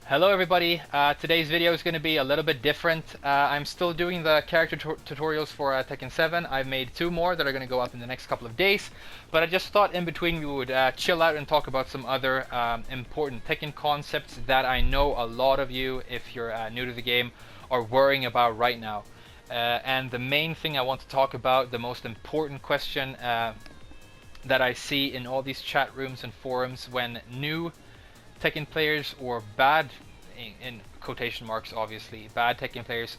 Hello everybody, today's video is going to be a little bit different. I'm still doing the character tutorials for Tekken 7. I've made two more that are going to go up in the next couple of days, but I just thought in between we would chill out and talk about some other important Tekken concepts that I know a lot of you, if you're new to the game, are worrying about right now. And the main thing I want to talk about, the most important question that I see in all these chat rooms and forums when new Tekken players, or bad, in quotation marks obviously, bad Tekken players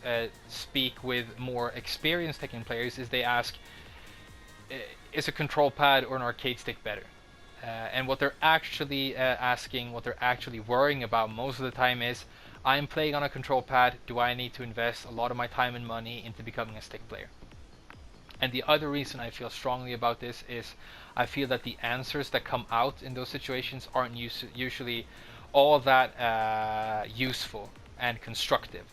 speak with more experienced Tekken players, is they ask, is a control pad or an arcade stick better? And what they're actually asking, what they're actually worrying about most of the time is, I'm playing on a control pad, do I need to invest a lot of my time and money into becoming a stick player? And the other reason I feel strongly about this is I feel that the answers that come out in those situations aren't usually all that useful and constructive.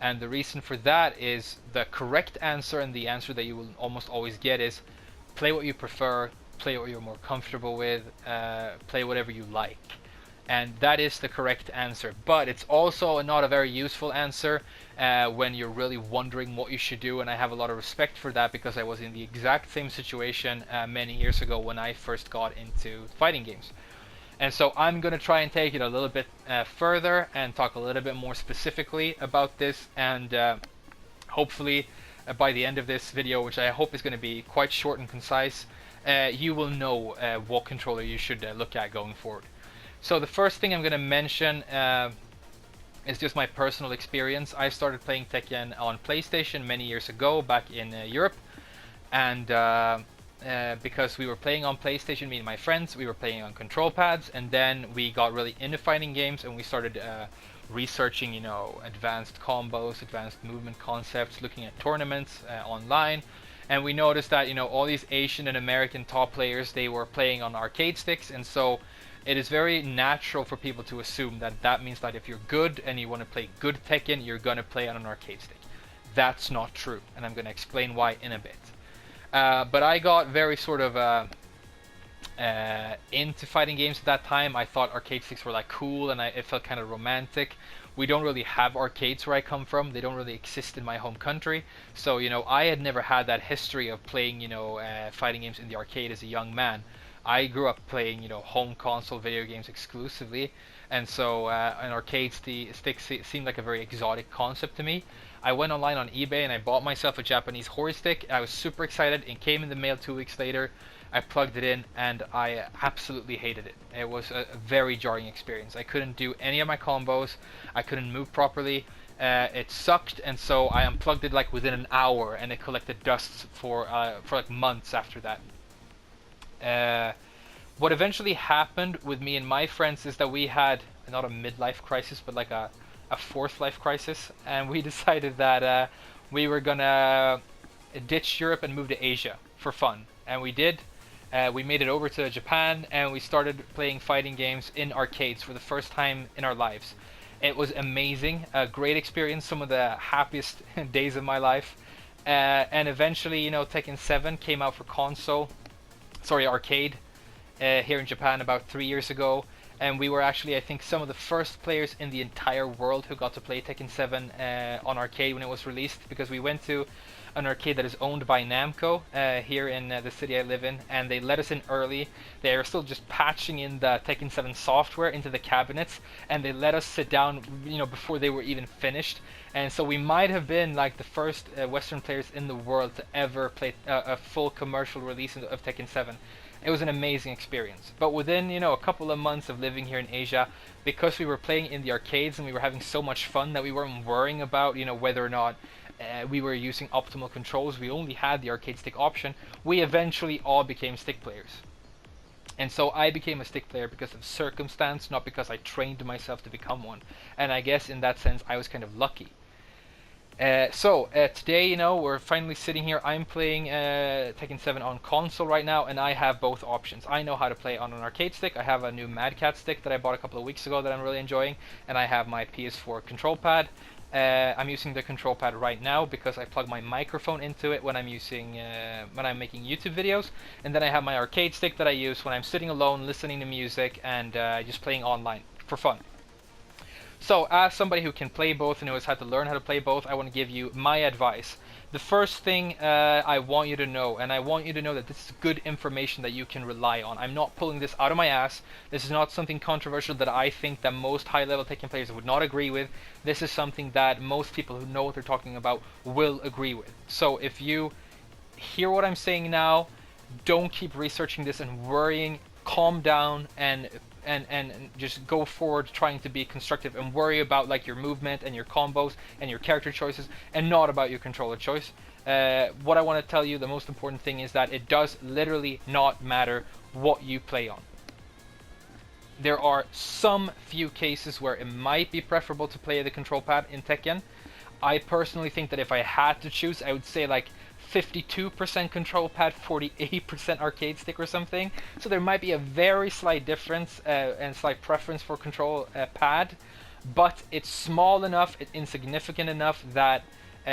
And the reason for that is the correct answer, and the answer that you will almost always get, is play what you prefer, play what you're more comfortable with, play whatever you like. And that is the correct answer, but it's also not a very useful answer when you're really wondering what you should do. And I have a lot of respect for that, because I was in the exact same situation many years ago when I first got into fighting games. And so I'm going to try and take it a little bit further and talk a little bit more specifically about this, and hopefully by the end of this video, which I hope is going to be quite short and concise, you will know what controller you should look at going forward. So the first thing I'm going to mention is just my personal experience. I started playing Tekken on PlayStation many years ago, back in Europe, and because we were playing on PlayStation, me and my friends, we were playing on control pads, and then we got really into fighting games, and we started researching, advanced combos, advanced movement concepts, looking at tournaments online. And we noticed that, all these Asian and American top players, they were playing on arcade sticks, and so it is very natural for people to assume that that means that if you're good and you want to play good Tekken, you're going to play on an arcade stick. That's not true, and I'm going to explain why in a bit. But I got very sort of into fighting games at that time. I thought arcade sticks were like cool, and it felt kind of romantic. We don't really have arcades where I come from. They don't really exist in my home country. So, I had never had that history of playing, fighting games in the arcade as a young man. I grew up playing, home console video games exclusively, and so an arcade stick seemed like a very exotic concept to me. I went online on eBay and I bought myself a Japanese horse stick. I was super excited. It came in the mail 2 weeks later. I plugged it in and I absolutely hated it. It was a very jarring experience. I couldn't do any of my combos. I couldn't move properly. It sucked, and so I unplugged it like within an hour, and it collected dust for like months after that. What eventually happened with me and my friends is that we had not a midlife crisis, but like a fourth life crisis, and we decided that we were gonna ditch Europe and move to Asia for fun, and we did. We made it over to Japan, and we started playing fighting games in arcades for the first time in our lives. It was amazing, a great experience, some of the happiest days of my life. And eventually, Tekken 7 came out for arcade here in Japan about 3 years ago, and we were actually, I think, some of the first players in the entire world who got to play Tekken 7 on arcade when it was released, because we went to an arcade that is owned by Namco here in the city I live in, and they let us in early. They are still just patching in the Tekken 7 software into the cabinets, and they let us sit down, before they were even finished. And so we might have been like the first Western players in the world to ever play a full commercial release of Tekken 7. It was an amazing experience. But within, a couple of months of living here in Asia, because we were playing in the arcades and we were having so much fun that we weren't worrying about, whether or not we were using optimal controls, we only had the arcade stick option, we eventually all became stick players. And so I became a stick player because of circumstance, not because I trained myself to become one. And I guess in that sense, I was kind of lucky. Today, we're finally sitting here. I'm playing Tekken 7 on console right now, and I have both options. I know how to play on an arcade stick. I have a new Mad Cat stick that I bought a couple of weeks ago that I'm really enjoying, and I have my PS4 control pad. I'm using the control pad right now because I plug my microphone into it when I'm making YouTube videos, and then I have my arcade stick that I use when I'm sitting alone, listening to music, and just playing online for fun. So, as somebody who can play both and knows how to learn how to play both, I want to give you my advice. The first thing I want you to know, and I want you to know that this is good information that you can rely on. I'm not pulling this out of my ass. This is not something controversial that I think that most high-level Tekken players would not agree with. This is something that most people who know what they're talking about will agree with. So if you hear what I'm saying now, don't keep researching this and worrying. Calm down and just go forward trying to be constructive and worry about like your movement and your combos and your character choices and not about your controller choice. What I want to tell you, the most important thing is that it does literally not matter what you play on. There are some few cases where it might be preferable to play the control pad in Tekken. I personally think that if I had to choose, I would say like 52% control pad, 48% arcade stick or something. So there might be a very slight difference and slight preference for control pad, but it's small enough, it's insignificant enough that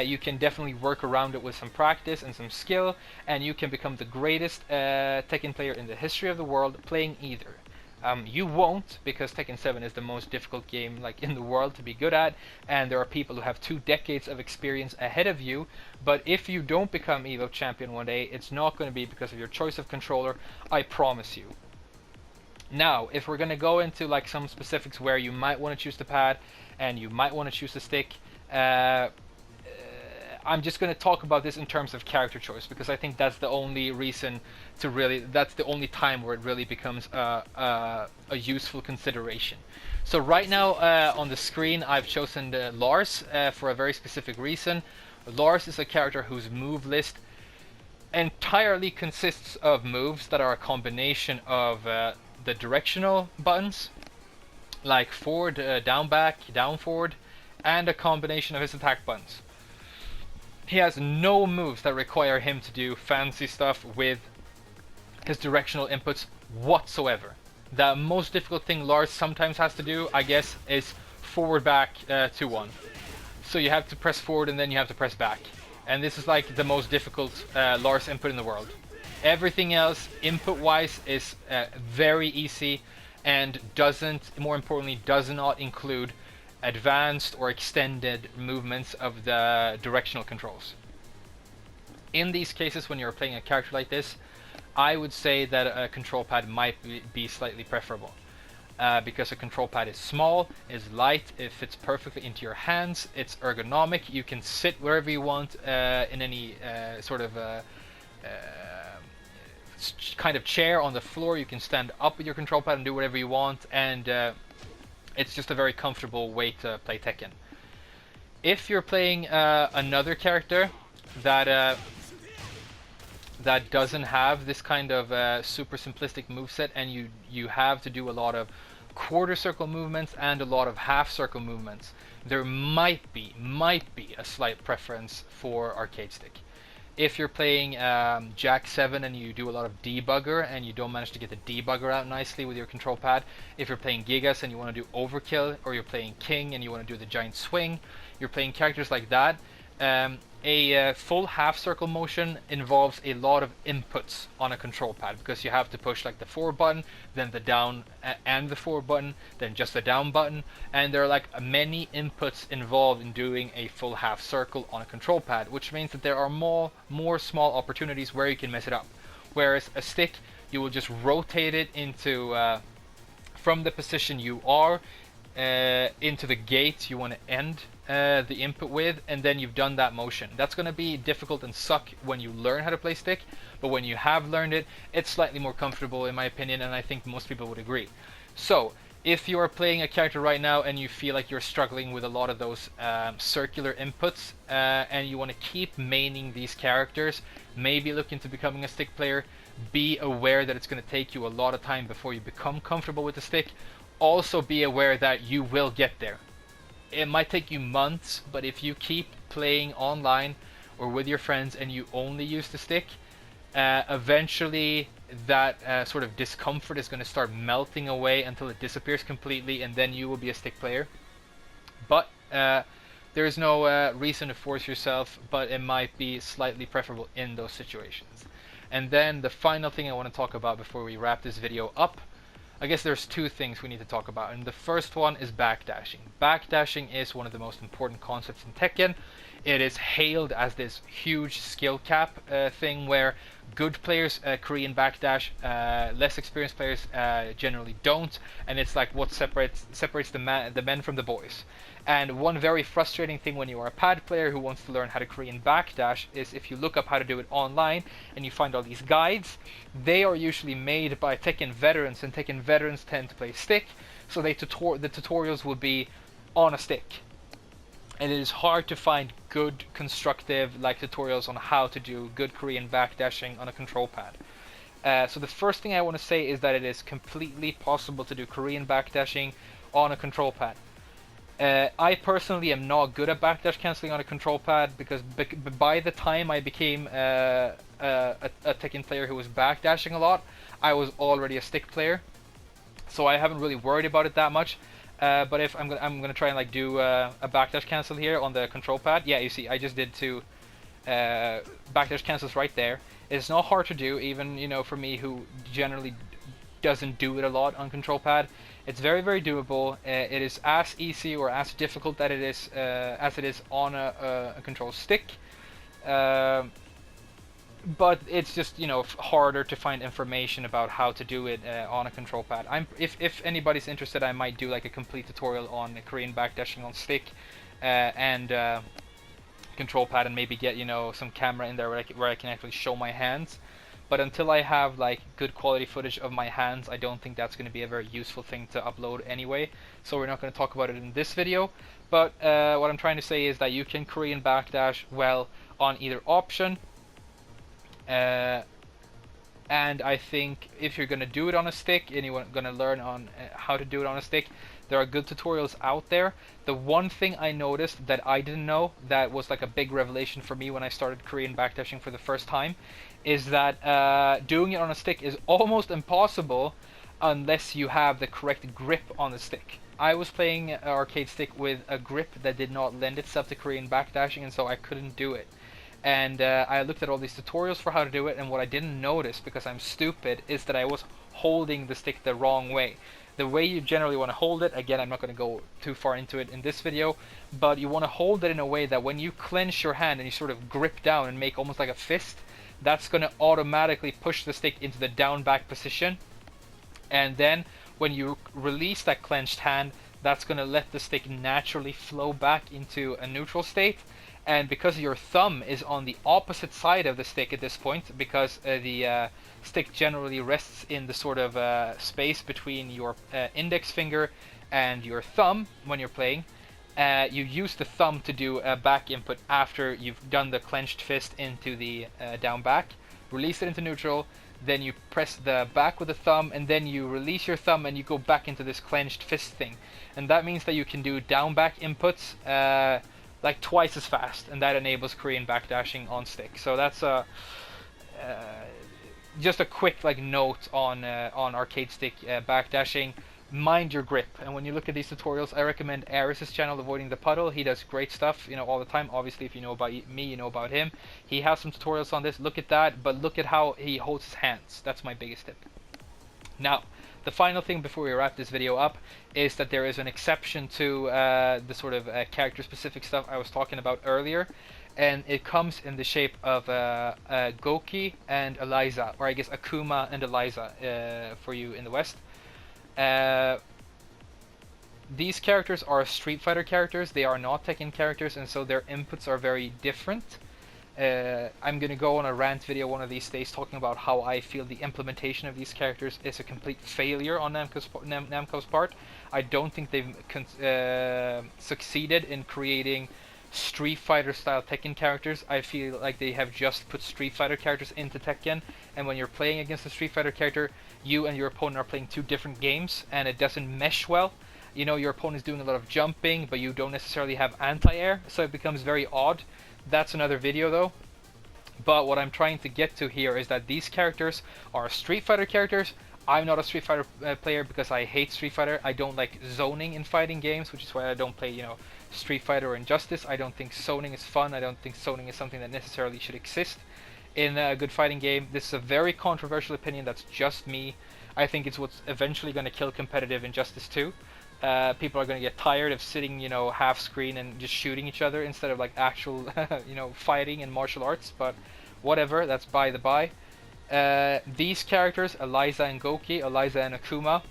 you can definitely work around it with some practice and some skill, and you can become the greatest Tekken player in the history of the world playing either. You won't, because Tekken 7 is the most difficult game like in the world to be good at, and there are people who have 2 decades of experience ahead of you. But if you don't become EVO champion one day, it's not going to be because of your choice of controller, I promise you. Now, if we're going to go into like some specifics where you might want to choose the pad and you might want to choose the stick, I'm just going to talk about this in terms of character choice, because I think that's the only reason to really, that's the only time where it really becomes a useful consideration. So right now on the screen I've chosen Lars for a very specific reason. Lars is a character whose move list entirely consists of moves that are a combination of the directional buttons, like forward, down, back, down, forward, and a combination of his attack buttons. He has no moves that require him to do fancy stuff with his directional inputs whatsoever. The most difficult thing Lars sometimes has to do, I guess, is forward back 2-1. So you have to press forward and then you have to press back. And this is like the most difficult Lars input in the world. Everything else, input-wise, is very easy and doesn't, more importantly, does not include advanced or extended movements of the directional controls. In these cases, when you're playing a character like this, I would say that a control pad might be slightly preferable. Because a control pad is small, is light, it fits perfectly into your hands, it's ergonomic, you can sit wherever you want in any sort of kind of chair on the floor. You can stand up with your control pad and do whatever you want, and it's just a very comfortable way to play Tekken. If you're playing another character that that doesn't have this kind of super simplistic moveset, and you have to do a lot of quarter circle movements and a lot of half circle movements, there might be a slight preference for arcade stick. If you're playing Jack 7 and you do a lot of debugger and you don't manage to get the debugger out nicely with your control pad, if you're playing Gigas and you want to do overkill, or you're playing King and you want to do the giant swing, you're playing characters like that, a full half circle motion involves a lot of inputs on a control pad, because you have to push like the forward button, then the down and the forward button, then just the down button, and there are like many inputs involved in doing a full half circle on a control pad, which means that there are more small opportunities where you can mess it up. Whereas a stick, you will just rotate it into from the position you are into the gate you want to end the input with, and then you've done that motion. That's going to be difficult and suck when you learn how to play stick, but when you have learned it, it's slightly more comfortable in my opinion, and I think most people would agree. So if you're playing a character right now and you feel like you're struggling with a lot of those circular inputs, and you want to keep maining these characters, maybe look into becoming a stick player, be aware that it's going to take you a lot of time before you become comfortable with the stick. Also be aware that you will get there. It might take you months, but if you keep playing online or with your friends and you only use the stick, eventually that sort of discomfort is going to start melting away until it disappears completely, and then you will be a stick player. But there is no reason to force yourself, but it might be slightly preferable in those situations. And then the final thing I want to talk about before we wrap this video up, I guess there's two things we need to talk about, and the first one is backdashing. Backdashing is one of the most important concepts in Tekken. It is hailed as this huge skill cap thing where good players Korean backdash, less experienced players generally don't, and it's like what separates the men from the boys. And one very frustrating thing when you are a pad player who wants to learn how to Korean backdash is if you look up how to do it online and you find all these guides, they are usually made by Tekken veterans, and Tekken veterans tend to play stick, so the tutorials will be on a stick. And it is hard to find good constructive like tutorials on how to do good Korean backdashing on a control pad. So the first thing I want to say is that it is completely possible to do Korean backdashing on a control pad. I personally am not good at backdash canceling on a control pad because by the time I became a Tekken player who was backdashing a lot, I was already a stick player, so I haven't really worried about it that much. But if I'm gonna try and like do a backdash cancel here on the control pad. Yeah, you see, I just did two backdash cancels right there. It's not hard to do, even for me who generally doesn't do it a lot on control pad. It's very, very doable. It is as easy or as difficult that it is as it is on a control stick. But it's just harder to find information about how to do it on a control pad. If anybody's interested, I might do like a complete tutorial on Korean backdashing on stick and control pad, and maybe get some camera in there where I can actually show my hands. But until I have like good quality footage of my hands, I don't think that's going to be a very useful thing to upload anyway. So we're not going to talk about it in this video. But what I'm trying to say is that you can Korean backdash well on either option. And I think if you're going to do it on a stick and you're going to learn on how to do it on a stick, there are good tutorials out there. The one thing I noticed that I didn't know, that was like a big revelation for me when I started Korean backdashing for the first time, is that doing it on a stick is almost impossible unless you have the correct grip on the stick. I was playing an arcade stick with a grip that did not lend itself to Korean backdashing, and so I couldn't do it. And I looked at all these tutorials for how to do it, and what I didn't notice, because I'm stupid, is that I was holding the stick the wrong way. The way you generally want to hold it, again, I'm not going to go too far into it in this video, but you want to hold it in a way that when you clench your hand and you sort of grip down and make almost like a fist, that's going to automatically push the stick into the down back position. And then when you release that clenched hand, that's going to let the stick naturally flow back into a neutral state. And because your thumb is on the opposite side of the stick at this point, because the stick generally rests in the sort of space between your index finger and your thumb when you're playing, you use the thumb to do a back input after you've done the clenched fist into the down back, release it into neutral, then you press the back with the thumb, and then you release your thumb and you go back into this clenched fist thing. And that means that you can do down back inputs like twice as fast, and that enables Korean backdashing on stick. So that's just a quick like note on arcade stick backdashing. Mind your grip, and when you look at these tutorials, I recommend Aris's channel, Avoiding the Puddle. He does great stuff, all the time. Obviously, if you know about me, you know about him. He has some tutorials on this. Look at that, but look at how he holds his hands. That's my biggest tip. Now, the final thing before we wrap this video up is that there is an exception to the sort of character-specific stuff I was talking about earlier, and it comes in the shape of Goki and Eliza, or I guess Akuma and Eliza for you in the West. These characters are Street Fighter characters. They are not Tekken characters, and so their inputs are very different. I'm gonna go on a rant video one of these days talking about how I feel the implementation of these characters is a complete failure on Namco's part. I don't think they've succeeded in creating Street Fighter style Tekken characters. I feel like they have just put Street Fighter characters into Tekken, and when you're playing against a Street Fighter character, you and your opponent are playing two different games, and it doesn't mesh well. Your opponent is doing a lot of jumping, but you don't necessarily have anti-air, so it becomes very odd. That's another video though. But what I'm trying to get to here is that these characters are Street Fighter characters. I'm not a Street Fighter player because I hate Street Fighter. I don't like zoning in fighting games, which is why I don't play, Street Fighter or Injustice. I don't think zoning is fun. I don't think zoning is something that necessarily should exist in a good fighting game. This is a very controversial opinion. That's just me. I think it's what's eventually going to kill competitive Injustice 2. People are going to get tired of sitting, you know, half screen and just shooting each other instead of like actual, you know, fighting and martial arts. But whatever, that's by the by. These characters, Eliza and Goki, Eliza and Akuma,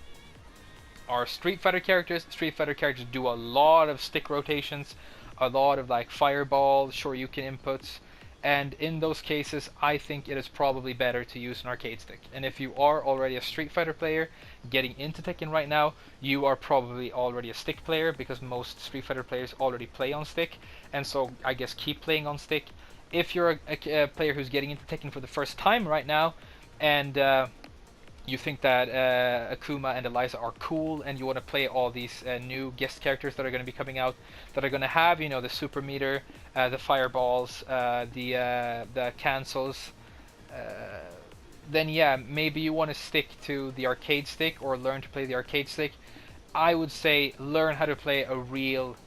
are Street Fighter characters. Street Fighter characters do a lot of stick rotations, a lot of like fireball, shoryuken inputs, and in those cases I think it is probably better to use an arcade stick. And if you are already a Street Fighter player getting into Tekken right now, you are probably already a stick player, because most Street Fighter players already play on stick, and so I guess keep playing on stick. If you're a player who's getting into Tekken for the first time right now, and you think that Akuma and Eliza are cool, and you want to play all these new guest characters that are going to be coming out, that are going to have, you know, the super meter, the fireballs, the cancels, then yeah, maybe you want to stick to the arcade stick or learn to play the arcade stick. I would say learn how to play a real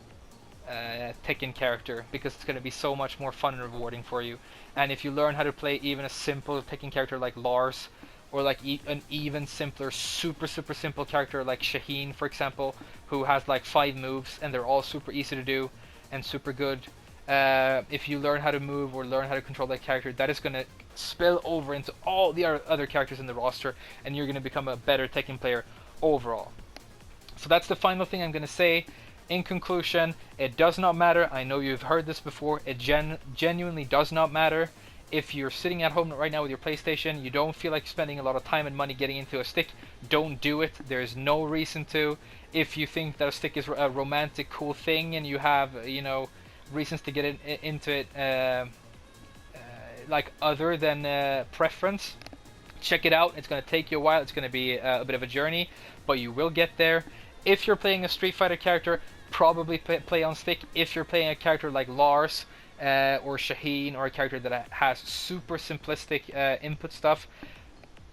Tekken character, because it's going to be so much more fun and rewarding for you. And if you learn how to play even a simple Tekken character like Lars, or like an even simpler, super simple character like Shaheen, for example, who has like 5 moves and they're all super easy to do and super good. If you learn how to move or learn how to control that character, that is going to spill over into all the other characters in the roster, and you're going to become a better Tekken player overall. So that's the final thing I'm going to say. In conclusion, it does not matter. I know you've heard this before. It genuinely does not matter. If you're sitting at home right now with your PlayStation, you don't feel like spending a lot of time and money getting into a stick, don't do it. There's no reason to. If you think that a stick is a romantic, cool thing, and you have, you know, reasons to get into it, like other than preference, check it out. It's going to take you a while. It's going to be a bit of a journey, but you will get there. If you're playing a Street Fighter character, probably play on stick. If you're playing a character like Lars, or Shaheen, or a character that has super simplistic input stuff,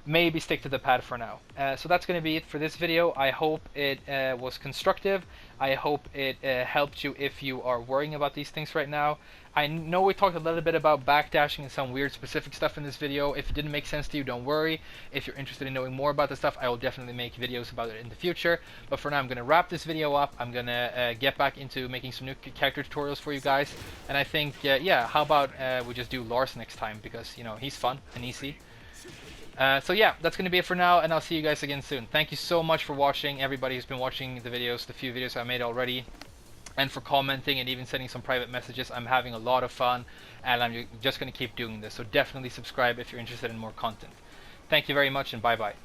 maybe stick to the pad for now. So that's going to be it for this video. I hope it was constructive. I hope it helped you if you are worrying about these things right now. I know we talked a little bit about backdashing and some weird specific stuff in this video. If it didn't make sense to you, don't worry. If you're interested in knowing more about this stuff, I will definitely make videos about it in the future. But for now, I'm going to wrap this video up. I'm going to get back into making some new character tutorials for you guys. And I think, yeah, how about we just do Lars next time, because, you know, he's fun and easy. So yeah, that's going to be it for now, and I'll see you guys again soon. Thank you so much for watching, everybody who's been watching the videos, the few videos I made already, and for commenting and even sending some private messages. I'm having a lot of fun, and I'm just going to keep doing this. So definitely subscribe if you're interested in more content. Thank you very much, and bye-bye.